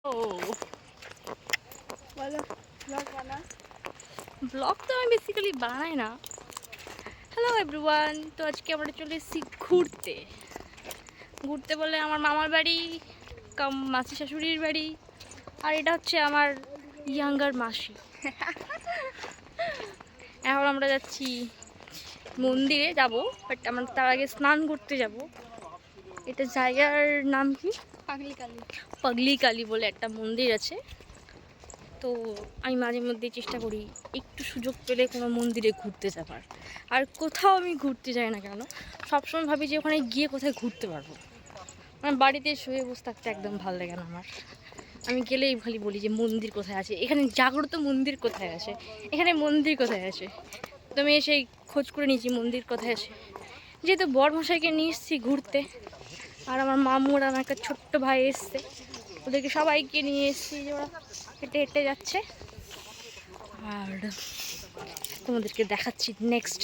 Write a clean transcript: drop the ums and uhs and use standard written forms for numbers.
ও বলো, ব্লগ তো আমি বেসিক্যালি বানাই না। হ্যালো এভরিওয়ান, তো আজকে আমরা চলে এসেছি ঘুরতে। ঘুরতে বলে আমার মামার বাড়ি কাম মাসি শাশুড়ির বাড়ি, আর এটা হচ্ছে আমার ইয়াঙ্গার মাসি। এখন আমরা যাচ্ছি মন্দিরে যাব, বাট আমরা তার আগে স্নান করতে যাব। এটা জায়গার নাম কি? পাগলি কালী। পাগলি কালী বলে একটা মন্দির আছে। তো আমি মাঝে মধ্যে চেষ্টা করি একটু সুযোগ পেলে কোনো মন্দিরে ঘুরতে যাবার। আর কোথাও আমি ঘুরতে যাই না কেন, সবসময় ভাবি যে ওখানে গিয়ে কোথায় ঘুরতে পারবো। আমার বাড়িতে শুয়ে বসে থাকতে একদম ভালো লাগে না আমার। আমি গেলেই খালি বলি যে মন্দির কোথায় আছে, এখানে জাগ্রত মন্দির কোথায় আছে, এখানে মন্দির কোথায় আছে। তো আমি এসে খোঁজ করে নিয়েছি মন্দির কোথায় আছে। যেহেতু বড়মশাইকে নিয়ে এসেছি ঘুরতে, আর আমার মামুর আমার একটা ছোট্ট ভাই এসছে, ওদেরকে সবাইকে নিয়ে এসেছি যে ওরা হেঁটে হেঁটে যাচ্ছে। আর তোমাদেরকে দেখাচ্ছি নেক্সট